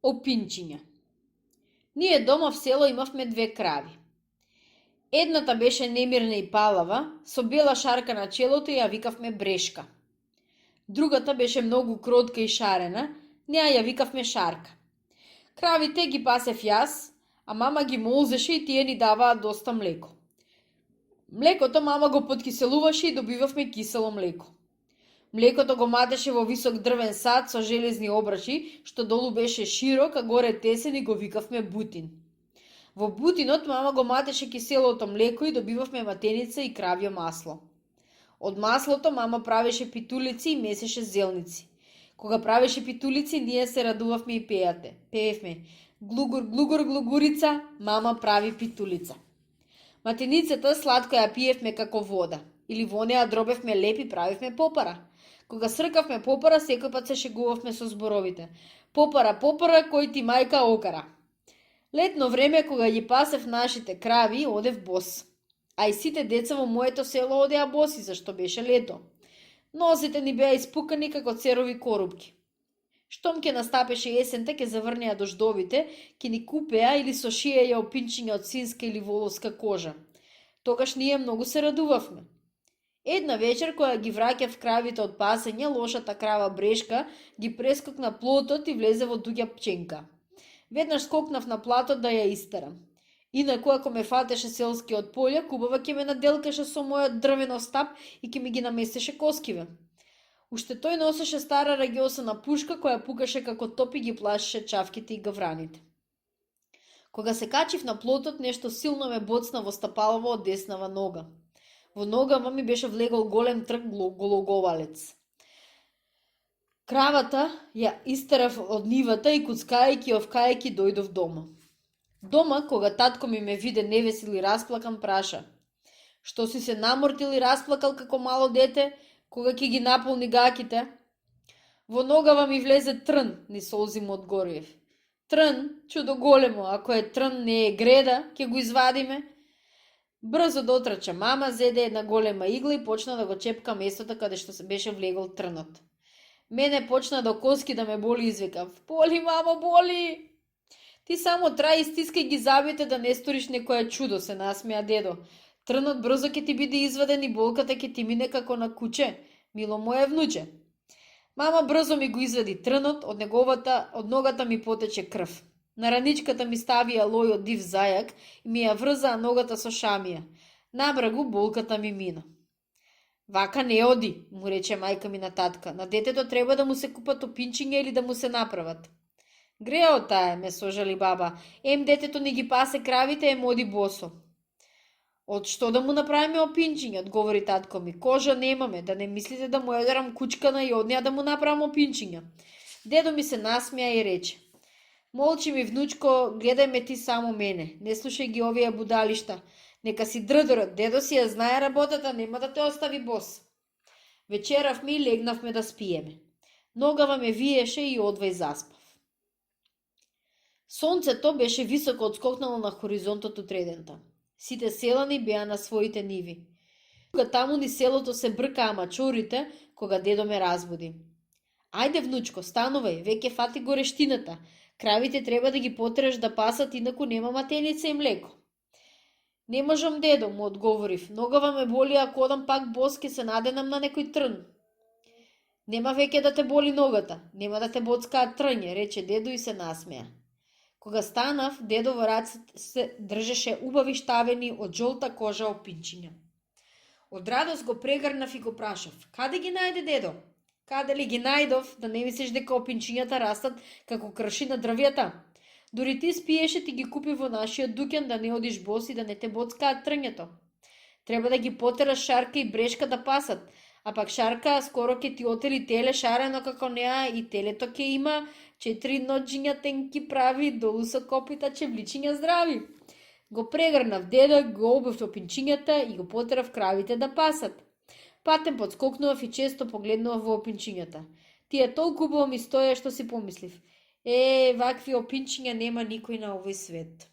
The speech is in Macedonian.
Опинчиња. Ние дома в село имавме две крави. Едната беше немирна и палава, со бела шарка на челото и ја викавме Брешка. Другата беше многу кротка и шарена, неа ја викавме Шарка. Кравите ги пасев јас, а мама ги молзеше и тие ни даваат доста млеко. Млекото мама го подкиселуваше и добивавме кисело млеко. Млекото го матеше во висок дрвен сад со железни обрачи, што долу беше широк, а горе тесен и го викавме бутин. Во бутинот мама го матеше киселото млеко и добивавме матеница и кравје масло. Од маслото мама правеше питулици и месеше зелници. Кога правеше питулици, ние се радувавме и пеевме. Глугур, глугур, глугурица, мама прави питулица. Матеницата сладко ја пиевме како вода, или во неа дробевме леп и правевме попара. Кога сркавме попара, секој пат се шегувавме со зборовите. Попара, попара, кој ти мајка окара. Летно време, кога ги пасев нашите крави, одев бос. А и сите деца во моето село одеа боси, зашто беше лето. Носите ни беа испукани како церови корупки. Штом ќе настапеше есента, ќе заврнеа дождовите, ќе ни купеа или со шиеја опинчиња од свинска или воловска кожа. Тогаш ние многу се радувавме. Една вечер, која ги враќав кравите од пасење, лошата крава Брешка ги прескокна плотот и влезе во дуѓа пченка. Веднаш скокнав на платот да ја истерам. Инаку, ако ме фатеше селски од полја, кубава ќе ме наделкаше со мојот дрвен остап и ќе ми ги наместеше коскиве. Уште тој носеше стара рагиосана пушка која пукаше како топ и ги плашеше чавките и гавраните. Кога се качив на плотот, нешто силно ме боцна во стапалово од деснава нога. Во ногама ми беше влегол голем трк гологовалец. Кравата ја истерав од нивата и куцкајќи овкајќи дојдов дома. Дома, кога татко ми ме виде невесел и расплакан, праша: "Што си се намортил и расплакал како мало дете, кога ќе ги наполни гаките?" "Во ногава ми влезе трн", ни солзи му одгориев. "Трн, чудо големо, ако е трн не е греда, ќе го извадиме." Брзо дотрча мама, зеде една голема игла и почна да го чепка местото каде што се беше влегол трнот. Мене почна до коски да ме боли, извикав: "Боли, мамо, боли!" "Ти само трај и стискај ги забите да не сториш некоја чудо", се насмеа дедо. "Трнот брзо ќе ти биде изваден и болката ќе ти мине како на куче, мило мое внуче." Мама брзо ми го извади трнот, од ногата ми потече крв. На раничката ми ставија лој од див зајак и ми ја врзаа ногата со шамија. Набрагу болката ми мина. "Вака не оди", му рече мајка ми на татка. "На детето треба да му се купат опинчиња или да му се направат." "Грео таа, ме сожали баба. Ем детето ни ги пасе кравите, ем оди босо." "Од што да му направиме опинчиња?" одговори татко ми. "Кожа немаме, да не мислите да му јадарам кучкана и од неа да му направам опинчиња." Дедо ми се насмеа и рече: "Молчи ми, внучко, гледај ме ти само мене. Не слушај ги овие будалишта. Нека си дрдорат, дедо си ја знае работата, нема да те остави бос." Вечеравме и легнавме да спиеме. Ногава ме виеше и одвај заспав. Сонцето беше високо одскокнало на хоризонтот утредента. Сите селани беа на своите ниви. Кога таму ни селото се бркаа мачорите, кога дедо ме разбуди. "Ајде, внучко, станувај, веќе фати горештината. Кравите треба да ги потераш да пасат, инаку нема матеница и млеко." "Не можам, дедо", му одговорив. "Ногава ме боли, ако одам пак бос, ќе се наденам на некој трн." "Нема веќе да те боли ногата, нема да те боцкаат трње", рече дедо и се насмеа. Кога станав, дедо во рацете се држеше убави штавени од жолта кожа опинчиња. Од радост го прегрнав и го прашав: "Каде ги најде дедо?" "Каде ли ги најдов, да не мислиш дека опинчињата растат како крши на дрвјата? Дури ти спиеше, ти ги купи во нашиот дуќан да не одиш бос и да не те боцкаат трњето. Треба да ги потераш Шарка и Брешка да пасат, а пак Шарка скоро ќе ти отели теле шарено како неа и телето ќе има 4 ноџиња тенки прави, долу со копита чевличиња здрави." Го прегрнав деда, го обув опинчињата и го потерав кравите да пасат. Патем подскокнував и често погледнував во опинчињата. Тие толку убаво ми стоја што си помислив: "Вакви опинчиња нема никој на овој свет."